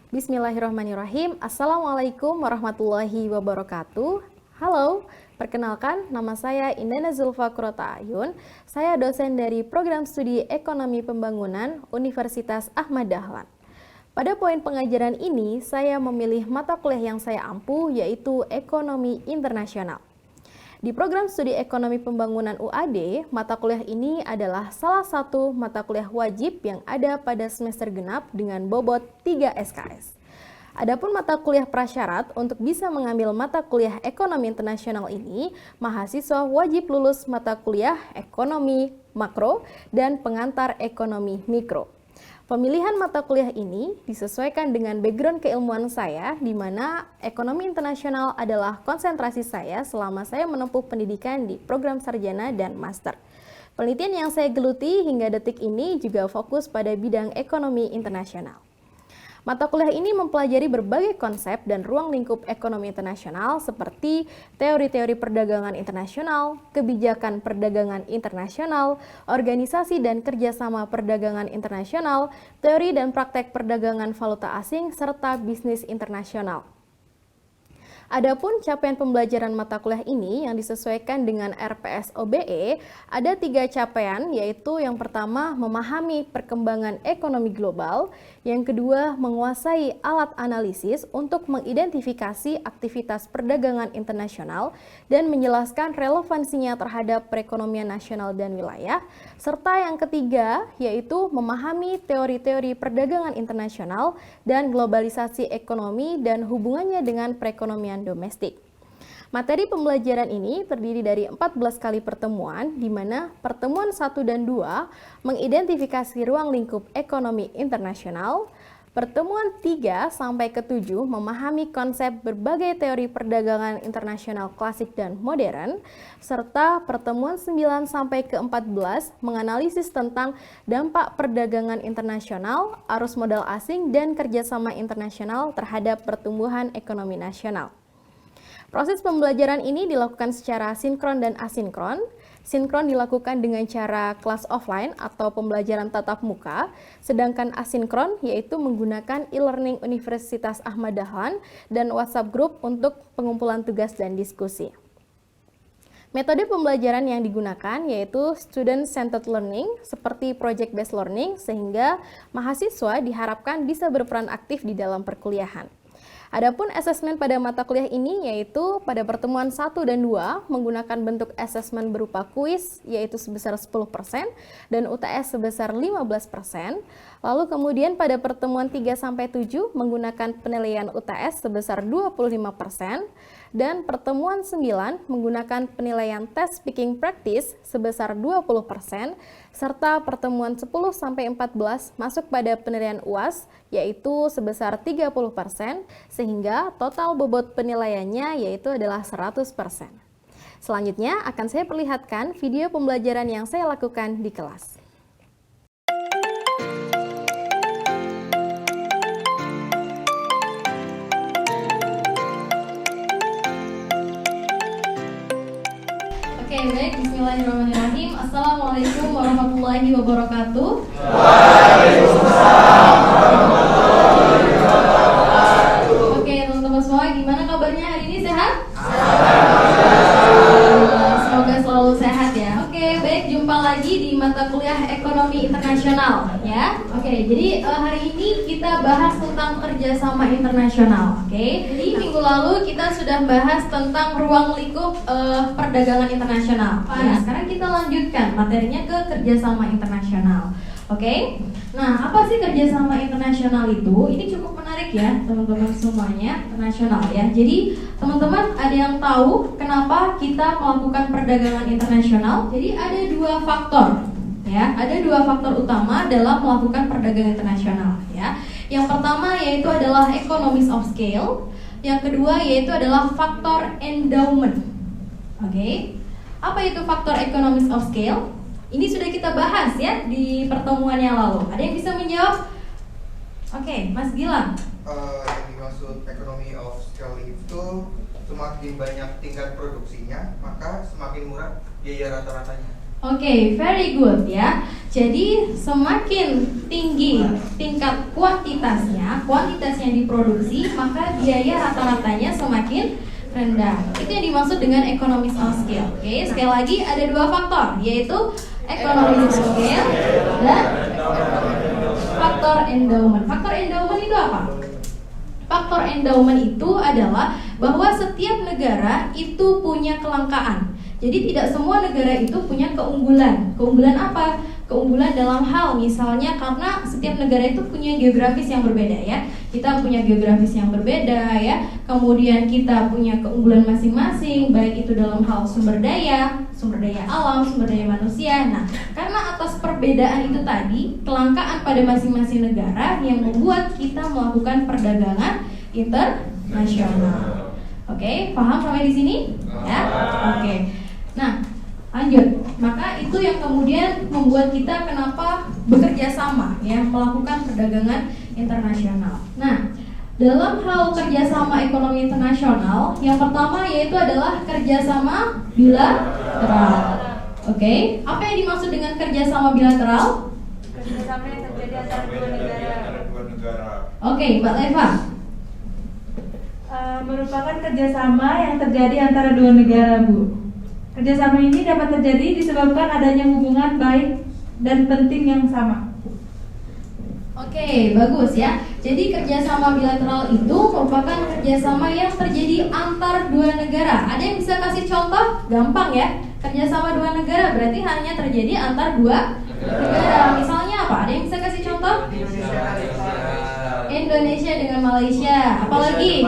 Bismillahirrahmanirrahim. Assalamualaikum warahmatullahi wabarakatuh. Halo, perkenalkan nama saya Indana Zulfa Kurota Ayun. Saya dosen dari Program Studi Ekonomi Pembangunan Universitas Ahmad Dahlan. Pada poin pengajaran ini, saya memilih mata kuliah yang saya ampu, yaitu Ekonomi Internasional. Di Program Studi Ekonomi Pembangunan UAD, mata kuliah ini adalah salah satu mata kuliah wajib yang ada pada semester genap dengan bobot 3 SKS. Adapun mata kuliah prasyarat untuk bisa mengambil mata kuliah Ekonomi Internasional ini, mahasiswa wajib lulus mata kuliah Ekonomi Makro dan Pengantar Ekonomi Mikro. Pemilihan mata kuliah ini disesuaikan dengan background keilmuan saya, di mana ekonomi internasional adalah konsentrasi saya selama saya menempuh pendidikan di program sarjana dan master. Penelitian yang saya geluti hingga detik ini juga fokus pada bidang ekonomi internasional. Mata kuliah ini mempelajari berbagai konsep dan ruang lingkup ekonomi internasional seperti teori-teori perdagangan internasional, kebijakan perdagangan internasional, organisasi dan kerjasama perdagangan internasional, teori dan praktek perdagangan valuta asing, serta bisnis internasional. Adapun capaian pembelajaran mata kuliah ini yang disesuaikan dengan RPS OBE, ada 3 capaian, yaitu yang pertama memahami perkembangan ekonomi global, yang kedua menguasai alat analisis untuk mengidentifikasi aktivitas perdagangan internasional dan menjelaskan relevansinya terhadap perekonomian nasional dan wilayah, serta yang ketiga yaitu memahami teori-teori perdagangan internasional dan globalisasi ekonomi dan hubungannya dengan perekonomian domestik. Materi pembelajaran ini terdiri dari 14 kali pertemuan, di mana pertemuan 1 dan 2 mengidentifikasi ruang lingkup ekonomi internasional, pertemuan 3 sampai ke 7 memahami konsep berbagai teori perdagangan internasional klasik dan modern, serta pertemuan 9 sampai ke 14 menganalisis tentang dampak perdagangan internasional, arus modal asing, dan kerjasama internasional terhadap pertumbuhan ekonomi nasional. Proses pembelajaran ini dilakukan secara sinkron dan asinkron. Sinkron dilakukan dengan cara kelas offline atau pembelajaran tatap muka, sedangkan asinkron yaitu menggunakan e-learning Universitas Ahmad Dahlan dan WhatsApp group untuk pengumpulan tugas dan diskusi. Metode pembelajaran yang digunakan yaitu student-centered learning seperti project-based learning, sehingga mahasiswa diharapkan bisa berperan aktif di dalam perkuliahan. Adapun asesmen pada mata kuliah ini yaitu pada pertemuan 1 dan 2 menggunakan bentuk asesmen berupa kuis yaitu sebesar 10% dan UTS sebesar 15%. Lalu kemudian pada pertemuan 3 sampai 7 menggunakan penilaian UTS sebesar 25% dan pertemuan 9 menggunakan penilaian tes speaking practice sebesar 20% serta pertemuan 10 sampai 14 masuk pada penilaian UAS yaitu sebesar 30%, sehingga total bobot penilaiannya yaitu adalah 100%. Selanjutnya akan saya perlihatkan video pembelajaran yang saya lakukan di kelas. Oke, baik. Bismillahirrahmanirrahim. Assalamualaikum warahmatullahi wabarakatuh. Waalaikumsalam warahmatullahi wabarakatuh. Oke, teman-teman semua, gimana kabarnya hari ini? Sehat? Semoga selalu sehat ya. Oke, baik. Jumpa lagi di mata kuliah Ekonomi Internasional ya. Oke, jadi hari ini kita bahas tentang kerjasama internasional. Oke, jadi minggu lalu kita sudah bahas tentang ruang lingkup perdagangan internasional. Nah, sekarang kita lanjutkan materinya ke kerjasama internasional. Oke, nah apa sih kerjasama internasional itu? Ini cukup menarik ya teman-teman semuanya, internasional ya. Jadi teman-teman ada yang tahu kenapa kita melakukan perdagangan internasional? Jadi ada 2 faktor ya, ada 2 faktor utama dalam melakukan perdagangan internasional ya. Yang pertama yaitu adalah economies of scale, yang kedua yaitu adalah faktor endowment. Oke, apa itu faktor economies of scale? Ini sudah kita bahas ya di pertemuan yang lalu. Ada yang bisa menjawab? Oke, Mas Gilang. Yang dimaksud economy of scale itu semakin banyak tingkat produksinya, maka semakin murah biaya rata-ratanya. Oke, very good ya. Jadi semakin tinggi tingkat kuantitasnya yang diproduksi, maka biaya rata-ratanya semakin rendah. Itu yang dimaksud dengan economies of scale. Oke, sekali lagi ada dua faktor, yaitu economies of scale dan faktor endowment. Faktor endowment itu apa? Faktor endowment itu adalah bahwa setiap negara itu punya kelangkaan. Jadi tidak semua negara itu punya keunggulan. Keunggulan apa? Keunggulan dalam hal misalnya karena setiap negara itu punya geografis yang berbeda ya. Kita punya geografis yang berbeda ya. Kemudian kita punya keunggulan masing-masing, baik itu dalam hal sumber daya alam, sumber daya manusia. Nah, karena atas perbedaan itu tadi, kelangkaan pada masing-masing negara yang membuat kita melakukan perdagangan internasional. Oke, paham sampai di sini? Ya. Oke. Nah, lanjut. Maka itu yang kemudian membuat kita kenapa bekerja sama ya, melakukan perdagangan internasional. Nah, dalam hal kerjasama ekonomi internasional, yang pertama yaitu adalah kerjasama bilateral. Oke, apa yang dimaksud dengan kerjasama bilateral? Kerjasama yang terjadi antara dua negara. Oke, Mbak Leva. Merupakan kerjasama yang terjadi antara dua negara, Bu. Kerjasama ini dapat terjadi disebabkan adanya hubungan baik dan penting yang sama. Oke, bagus ya. Jadi kerjasama bilateral itu merupakan kerjasama yang terjadi antar dua negara. Ada yang bisa kasih contoh? Gampang ya. Kerjasama dua negara berarti hanya terjadi antar dua negara. Misalnya apa? Ada yang bisa kasih contoh? Indonesia dengan Malaysia. Apalagi?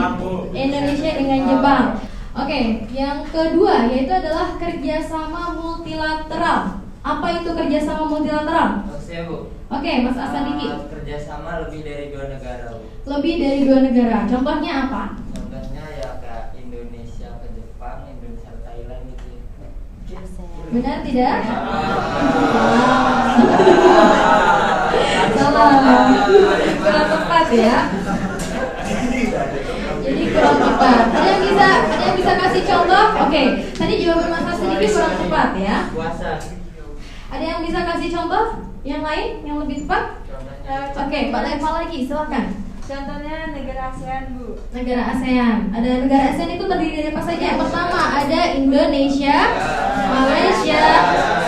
Indonesia dengan Jepang. Oke, yang kedua yaitu adalah kerjasama multilateral. Apa itu kerjasama multilateral? Maksudnya Bu? Oke, Mas Asandiki. Kerjasama lebih dari dua negara Bu. Lebih dari dua negara. Contohnya apa? Contohnya ya kayak Indonesia ke Jepang, Indonesia ke Thailand gitu. Benar tidak? Salah. Kurang tepat ya. Jadi kurang tepat. Ada yang bisa kasih contoh? Oke, tadi jawaban Mas Asandiki kurang tepat ya. Puasa. Ada yang bisa kasih contoh? Yang lain yang lebih tepat? Oke, Mbak Leva lagi, silakan. Contohnya negara ASEAN, Bu. Negara ASEAN. Ada negara ASEAN itu terdiri dari apa saja? Yang pertama ada Indonesia, Malaysia,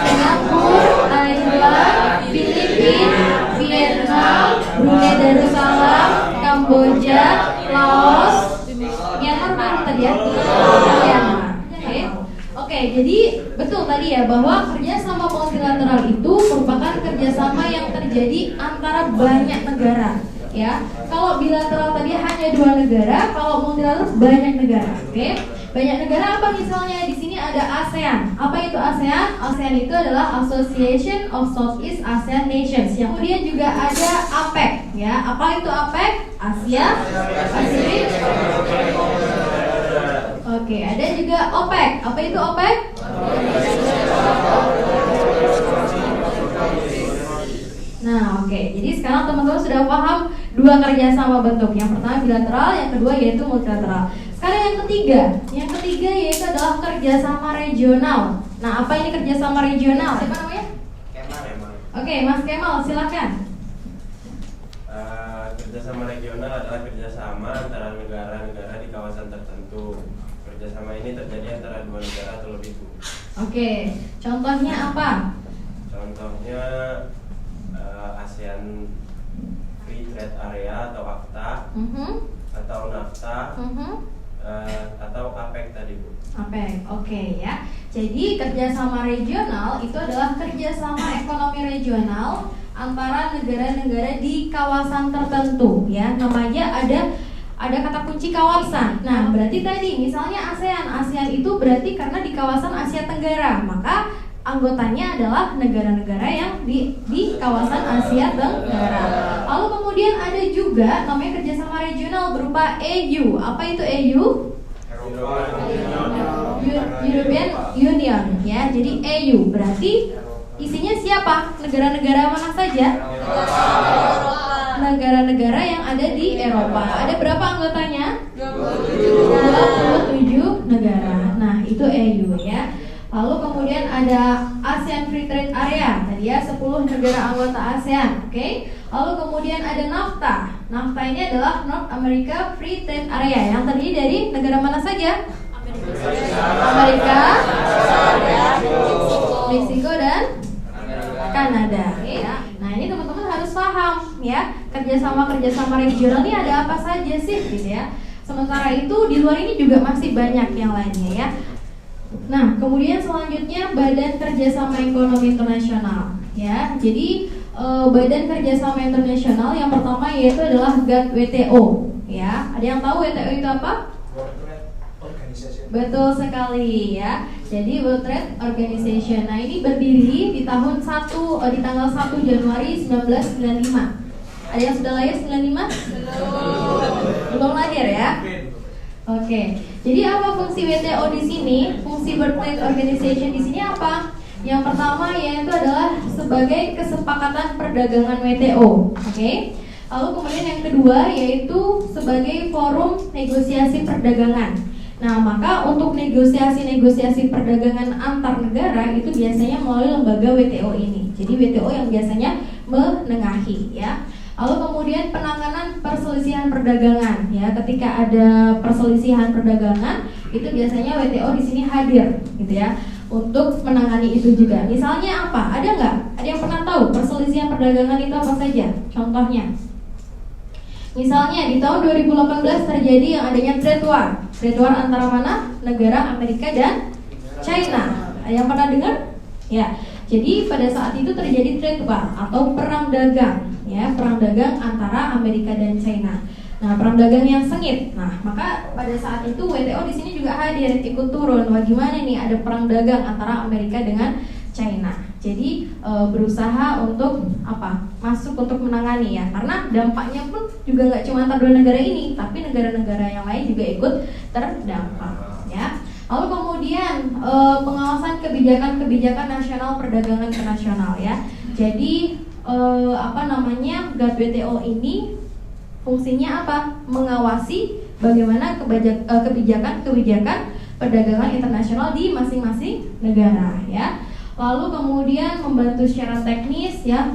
Singapura, Thailand, Filipina, Vietnam, Brunei Darussalam, Kamboja, Laos, Myanmar mana tadi ya? Myanmar. Oke, jadi betul tadi ya bahwa kerjasama multilateral itu merupakan kerjasama yang terjadi antara banyak negara. Ya, kalau bilateral tadi hanya dua negara, kalau multilateral banyak negara. Oke, banyak negara apa misalnya? Di sini ada ASEAN. Apa itu ASEAN? ASEAN itu adalah Association of Southeast Asian Nations. Yang kemudian juga ada APEC. Ya, apa itu APEC? Asia Pasifik. Oke, ada juga OPEC. Apa itu OPEC? Nah, oke. Jadi sekarang teman-teman sudah paham dua kerjasama bentuk. Yang pertama bilateral, yang kedua yaitu multilateral. Sekarang yang ketiga. Yang ketiga yaitu adalah kerjasama regional. Nah, apa ini kerjasama regional? Siapa namanya? Kemal. Oke, Mas Kemal, silakan. Kerjasama regional adalah kerjasama antara negara-negara di kawasan tertentu. Kerjasama ini terjadi antara dua negara atau lebih. Oke, contohnya apa? Contohnya ASEAN Free Trade Area atau AFTA, atau NAFTA, atau APEC tadi Bu. APEC, oke ya. Jadi kerjasama regional itu adalah kerjasama ekonomi regional antara negara-negara di kawasan tertentu ya. Namanya ada kata kunci kawasan. Nah, berarti tadi misalnya ASEAN itu berarti karena di kawasan Asia Tenggara, maka anggotanya adalah negara-negara yang di kawasan Asia Tenggara. Lalu kemudian ada juga namanya kerjasama regional berupa EU. Apa itu EU? European Union ya. Jadi EU berarti isinya siapa? Negara-negara mana saja? Negara-negara yang ada di Eropa. Ada berapa anggotanya? 27 negara. Nah, itu EU ya. Lalu kemudian ada ASEAN Free Trade Area, tadi ya 10 negara anggota ASEAN, oke? Lalu kemudian ada NAFTA. NAFTA ini adalah North America Free Trade Area yang terdiri dari negara mana saja? Amerika, Meksiko dan Kanada. Ya. Nah ini teman-teman harus paham ya, kerjasama regional ini ada apa saja sih, gitu ya. Sementara itu di luar ini juga masih banyak yang lainnya ya. Nah, kemudian selanjutnya Badan Kerjasama Ekonomi Internasional, ya. Jadi Badan Kerjasama Internasional yang pertama yaitu adalah WTO, ya. Ada yang tahu WTO itu apa? World Trade Organization. Betul sekali, ya. Jadi World Trade Organization. Nah, ini berdiri di tanggal 1 Januari 1995. Ada yang sudah lahir 95? Belum lahir ya? Oke, jadi apa fungsi WTO di sini? Fungsi World Trade Organization di sini apa? Yang pertama yaitu adalah sebagai kesepakatan perdagangan WTO. Oke. Lalu kemudian yang kedua yaitu sebagai forum negosiasi perdagangan. Nah, maka untuk negosiasi perdagangan antar negara itu biasanya melalui lembaga WTO ini. Jadi WTO yang biasanya menengahi, ya. Lalu kemudian penanganan perselisihan perdagangan, ya. Ketika ada perselisihan perdagangan, itu biasanya WTO di sini hadir, gitu ya, untuk menangani itu juga. Misalnya apa? Ada nggak? Ada yang pernah tahu perselisihan perdagangan itu apa saja? Contohnya, misalnya di tahun 2018 terjadi yang adanya trade war. Trade war antara mana? Negara Amerika dan China. Ada yang pernah dengar? Ya. Jadi pada saat itu terjadi trade war atau perang dagang, ya, perang dagang antara Amerika dan China. Nah, perang dagang yang sengit. Nah, maka pada saat itu WTO di sini juga hadir, ikut turun. Wah, gimana nih ada perang dagang antara Amerika dengan China. Jadi berusaha untuk apa? Masuk untuk menangani, ya. Karena dampaknya pun juga nggak cuma antar dua negara ini, tapi negara-negara yang lain juga ikut terdampak, ya. Lalu kemudian pengawasan kebijakan nasional perdagangan internasional, ya. Jadi GATT-WTO ini fungsinya apa? Mengawasi bagaimana kebijakan perdagangan internasional di masing-masing negara, ya. Lalu kemudian membantu secara teknis, ya,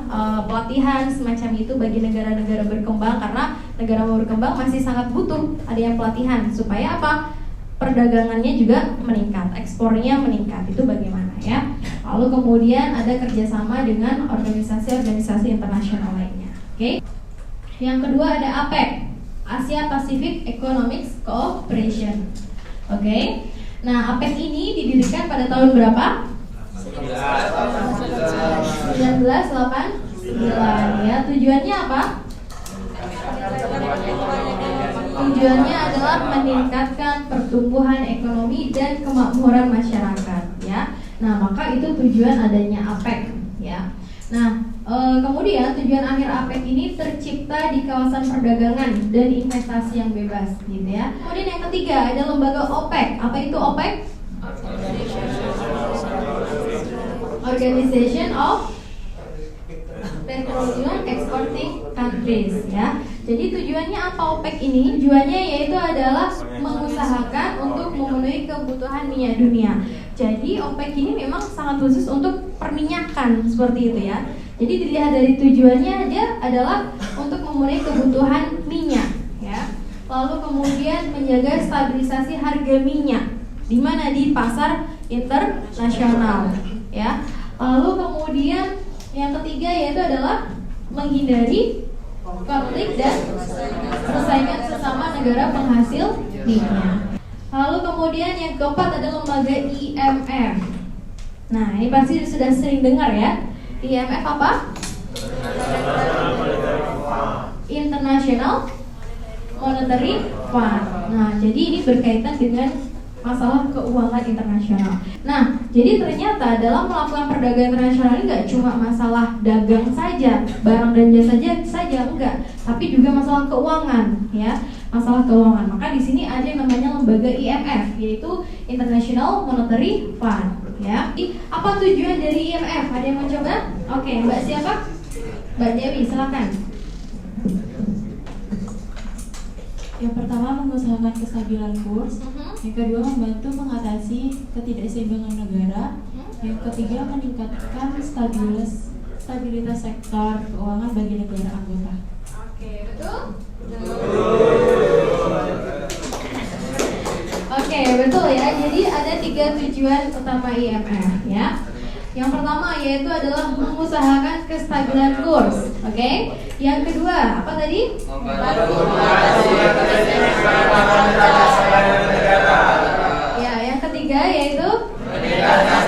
pelatihan semacam itu bagi negara-negara berkembang, karena negara berkembang masih sangat butuh ada yang pelatihan supaya apa? Perdagangannya juga meningkat, ekspornya meningkat, itu bagaimana, ya. Lalu kemudian ada kerjasama dengan organisasi-organisasi internasional lainnya. Oke. Yang kedua ada APEC, Asia Pacific Economic Cooperation. Oke. Nah, APEC ini didirikan pada tahun berapa? 1989, ya. Tujuannya apa? Tujuannya adalah meningkatkan pertumbuhan ekonomi dan kemakmuran masyarakat, ya. Nah, maka itu tujuan adanya APEC, ya. Nah, kemudian tujuan akhir APEC ini tercipta di kawasan perdagangan dan investasi yang bebas, gitu ya. Kemudian yang ketiga ada lembaga OPEC. Apa itu OPEC? Organization of Petroleum Exporting Countries, ya. Jadi tujuannya apa OPEC ini? Tujuannya yaitu adalah mengusahakan untuk memenuhi kebutuhan minyak dunia. Jadi OPEC ini memang sangat khusus untuk perminyakan, seperti itu, ya. Jadi dilihat dari tujuannya aja adalah untuk memenuhi kebutuhan minyak, ya. Lalu kemudian menjaga stabilisasi harga minyak di mana di pasar internasional, ya. Lalu kemudian yang ketiga yaitu adalah menghindari konflik dan persaingan sesama negara penghasil minyak. Lalu kemudian yang keempat ada lembaga IMF. Nah, ini pasti sudah sering dengar, ya. IMF apa? International Monetary Fund. Nah, jadi ini berkaitan dengan masalah keuangan internasional. Nah, jadi ternyata dalam melakukan perdagangan internasional ini nggak cuma masalah dagang saja, barang dan jasa saja enggak, tapi juga masalah keuangan, ya, masalah keuangan. Maka di sini ada yang namanya lembaga IMF, yaitu International Monetary Fund, ya. Apa tujuan dari IMF? Ada yang mau coba? Oke, Mbak siapa? Mbak Dewi, silakan. Yang pertama mengusahakan kestabilan kurs, Yang kedua, membantu mengatasi ketidakseimbangan negara. Yang ketiga, meningkatkan stabilitas sektor keuangan bagi negara anggota. Oke, betul? Oke, betul ya. Jadi ada 3 tujuan utama IMF ya. Yang pertama yaitu adalah mengusahakan kestabilan kurs. Oke. Yang kedua, apa tadi? Ya, yang ketiga yaitu meningkatkan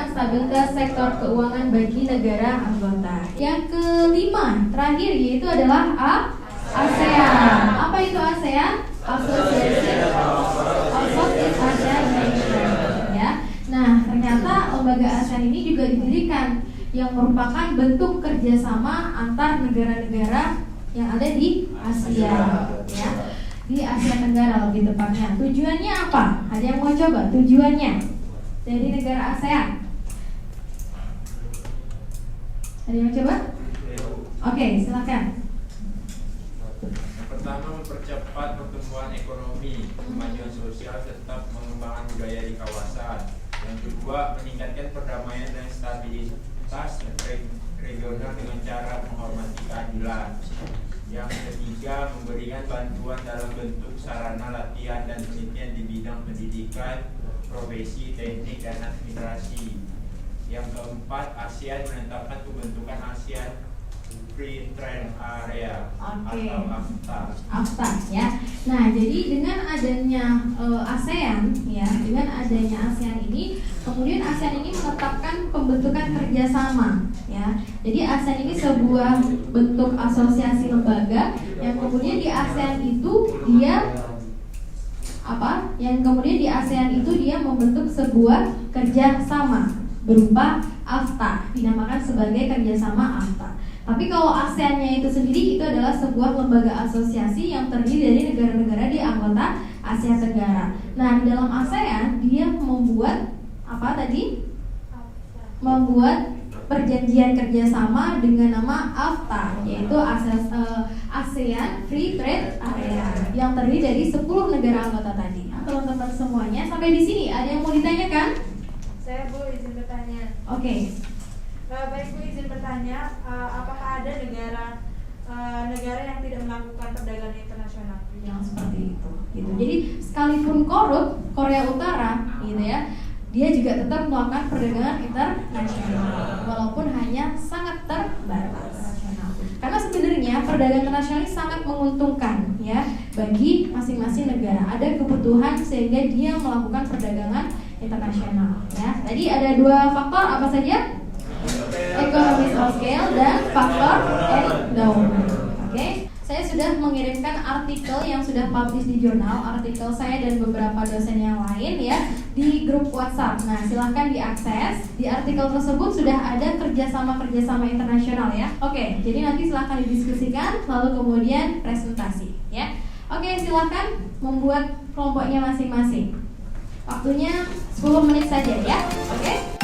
stabilitas sektor keuangan bagi negara anggota. Yang kelima, terakhir yaitu adalah ASEAN. Apa itu ASEAN? Association of Southeast Asian Nations. Ya. Nah, ternyata lembaga ASEAN ini juga didirikan yang merupakan bentuk kerjasama antar negara-negara yang ada di Asia, ya, di Asia Tenggara lebih tepatnya. Tujuannya apa? Ada yang mau coba tujuannya dari negara ASEAN? Ada yang mau coba? Oke, silakan. Yang pertama, mempercepat pertumbuhan ekonomi, kemajuan sosial, tetap mengembangkan budaya di kawasan. Yang kedua, meningkatkan perdamaian dan stabilitas regional dengan cara menghormati keadilan. Yang ketiga, memberikan bantuan dalam bentuk sarana latihan dan penelitian di bidang pendidikan, profesi, teknik, dan administrasi. Yang keempat, ASEAN menetapkan pembentukan ASEAN Free Trade Area atau AFTA ya. Nah, jadi dengan adanya ASEAN ya, dengan adanya ASEAN ini, kemudian ASEAN ini menetapkan pembentukan kerjasama ya. Jadi ASEAN ini sebuah bentuk asosiasi lembaga yang kemudian di ASEAN itu dia apa? Yang kemudian di ASEAN itu dia membentuk sebuah kerjasama berupa AFTA, dinamakan sebagai kerjasama AFTA. Tapi kalau ASEAN-nya itu sendiri itu adalah sebuah lembaga asosiasi yang terdiri dari negara-negara di anggota Asia Tenggara. Nah, di dalam ASEAN dia membuat apa tadi? Membuat perjanjian kerjasama dengan nama AFTA, yaitu ASEAN Free Trade Area, yang terdiri dari 10 negara anggota tadi. Nah, teman-teman semuanya sampai di sini ada yang mau ditanyakan? Saya Bu izin bertanya. Oke. Baik Bu, izin bertanya, apakah ada negara yang tidak melakukan perdagangan internasional? Yang seperti itu, gitu. Jadi sekalipun korup Korea Utara, gitu ya, dia juga tetap melakukan perdagangan internasional, walaupun hanya sangat terbatas. Karena sebenarnya perdagangan internasional ini sangat menguntungkan, ya, bagi masing-masing negara. Ada kebutuhan sehingga dia melakukan perdagangan internasional. Ya, tadi ada 2 faktor apa saja? Economies of scale dan faktor endowment. Oke, saya sudah mengirimkan artikel yang sudah publish di jurnal, artikel saya dan beberapa dosen yang lain ya di grup WhatsApp. Nah, silahkan diakses. Di artikel tersebut sudah ada kerjasama internasional ya. Oke, jadi nanti silahkan didiskusikan, lalu kemudian presentasi ya. Oke, silahkan membuat kelompoknya masing-masing. Waktunya 10 menit saja ya. Oke.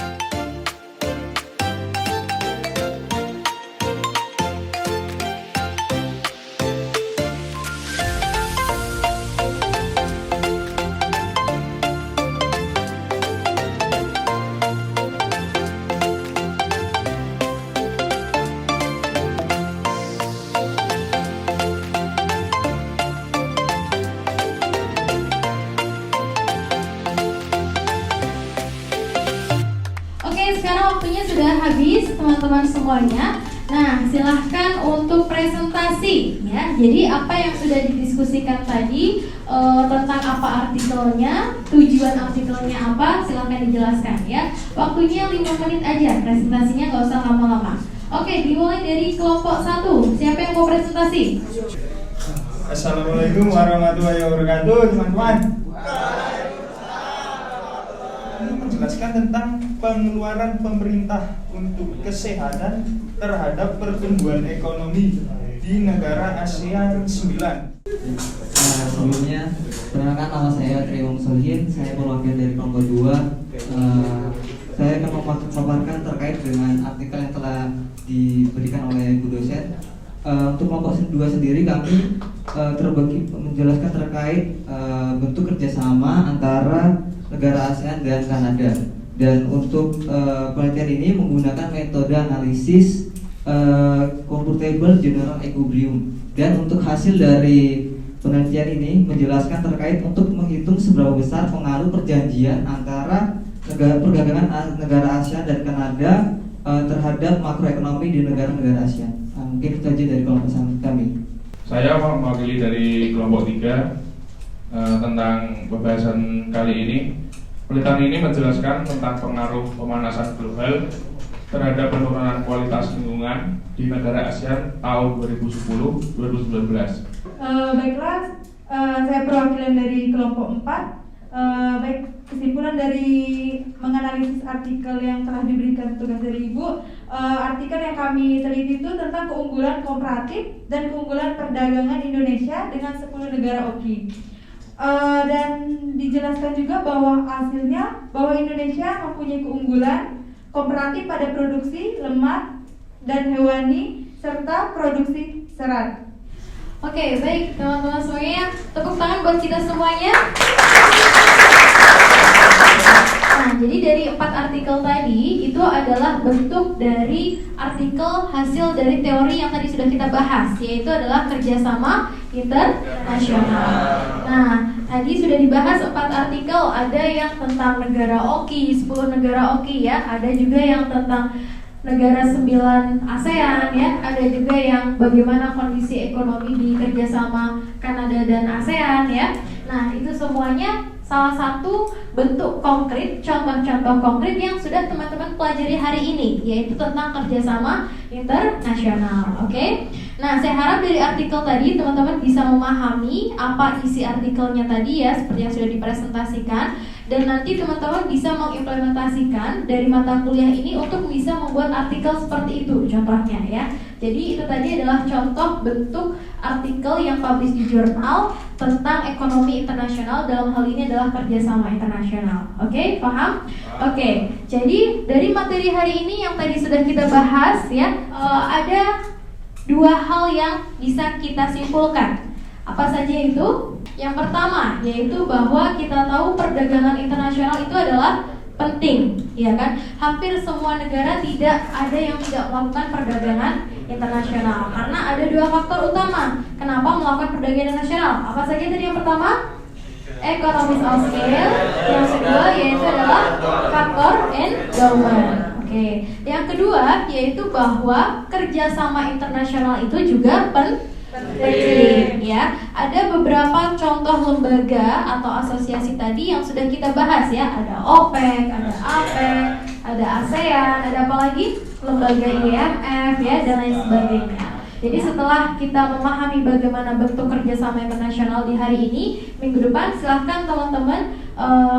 Sekarang waktunya sudah habis teman-teman semuanya. Nah, silahkan untuk presentasi ya. Jadi apa yang sudah didiskusikan tadi tentang apa artikelnya, tujuan artikelnya apa, silahkan dijelaskan ya. Waktunya 5 menit aja, presentasinya nggak usah lama-lama. Oke, dimulai dari kelompok 1. Siapa yang mau presentasi? Assalamualaikum warahmatullahi wabarakatuh, teman-teman. Menjelaskan tentang pengeluaran pemerintah untuk kesehatan terhadap pertumbuhan ekonomi di negara ASEAN 9. Sebelumnya, perkenalkan nama saya Triwong Sohin, saya perwakilan dari kelompok 2. Saya akan memaparkan terkait dengan artikel yang telah diberikan oleh Bu dosen. Untuk kelompok 2 sendiri kami menjelaskan terkait bentuk kerjasama antara negara ASEAN dan Kanada. Dan untuk penelitian ini menggunakan metode analisis computable general equilibrium. Dan untuk hasil dari penelitian ini menjelaskan terkait untuk menghitung seberapa besar pengaruh perjanjian antara perdagangan negara ASEAN dan Kanada terhadap makroekonomi di negara-negara ASEAN. Mungkin itu aja dari kelompok kami. Saya mewakili dari kelompok 3 tentang pembahasan kali ini. Penelitian ini menjelaskan tentang pengaruh pemanasan global terhadap penurunan kualitas lingkungan di negara ASEAN tahun 2010-2019. Baiklah, saya perwakilan dari kelompok 4. Baik, kesimpulan dari menganalisis artikel yang telah diberikan tugas dari Ibu, artikel yang kami teliti itu tentang keunggulan komparatif dan keunggulan perdagangan Indonesia dengan 10 negara OKI. Dan dijelaskan juga bahwa hasilnya bahwa Indonesia mempunyai keunggulan komparatif pada produksi lemak dan hewani serta produksi serat. Oke, baik teman-teman semuanya, tepuk tangan buat kita semuanya. Nah, jadi dari 4 artikel tadi itu adalah bentuk dari artikel hasil dari teori yang tadi sudah kita bahas, yaitu adalah kerjasama internasional. Nah, tadi sudah dibahas 4 artikel, ada yang tentang negara OKI, 10 negara OKI ya, ada juga yang tentang negara 9 ASEAN ya, ada juga yang bagaimana kondisi ekonomi di kerjasama Kanada dan ASEAN ya. Nah, itu semuanya salah satu bentuk konkret, contoh-contoh konkret yang sudah teman-teman pelajari hari ini, yaitu tentang kerjasama internasional. Oke? Nah, saya harap dari artikel tadi teman-teman bisa memahami apa isi artikelnya tadi ya, seperti yang sudah dipresentasikan. Dan nanti teman-teman bisa mengimplementasikan dari mata kuliah ini untuk bisa membuat artikel seperti itu contohnya ya. Jadi itu tadi adalah contoh bentuk artikel yang publish di jurnal tentang ekonomi internasional, dalam hal ini adalah kerjasama internasional. Oke, paham? Oke, jadi dari materi hari ini yang tadi sudah kita bahas ya, ada 2 hal yang bisa kita simpulkan. Apa saja itu? Yang pertama, yaitu bahwa kita tahu perdagangan internasional itu adalah penting, ya kan? Hampir semua negara tidak ada yang tidak melakukan perdagangan internasional karena ada 2 faktor utama kenapa melakukan perdagangan internasional. Apa saja tadi yang pertama? Economies of scale. Yang kedua yaitu adalah faktor endowment. Oke. Yang kedua yaitu bahwa kerjasama internasional itu juga penting ya. Ada beberapa contoh lembaga atau asosiasi tadi yang sudah kita bahas ya. Ada OPEC, ada APEC, ada ASEAN, ada apa lagi? Lembaga IMF ya, dan lain sebagainya. Jadi setelah kita memahami bagaimana bentuk kerjasama internasional di hari ini, minggu depan silahkan teman-teman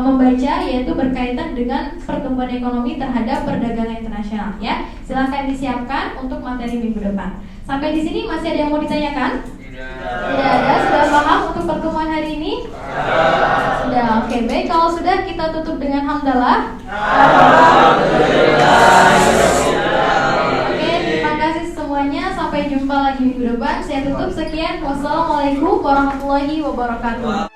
membaca, yaitu berkaitan dengan pertumbuhan ekonomi terhadap perdagangan internasional ya. Silahkan disiapkan untuk materi minggu depan. Sampai di sini masih ada yang mau ditanyakan? Tidak ada. Sudah paham untuk pertemuan hari ini? Sudah. Oke, baik. Kalau sudah, kita tutup dengan hamdalah. Oke, terima kasih semuanya. Sampai jumpa lagi minggu depan. Saya tutup. Sekian. Wassalamualaikum warahmatullahi wabarakatuh.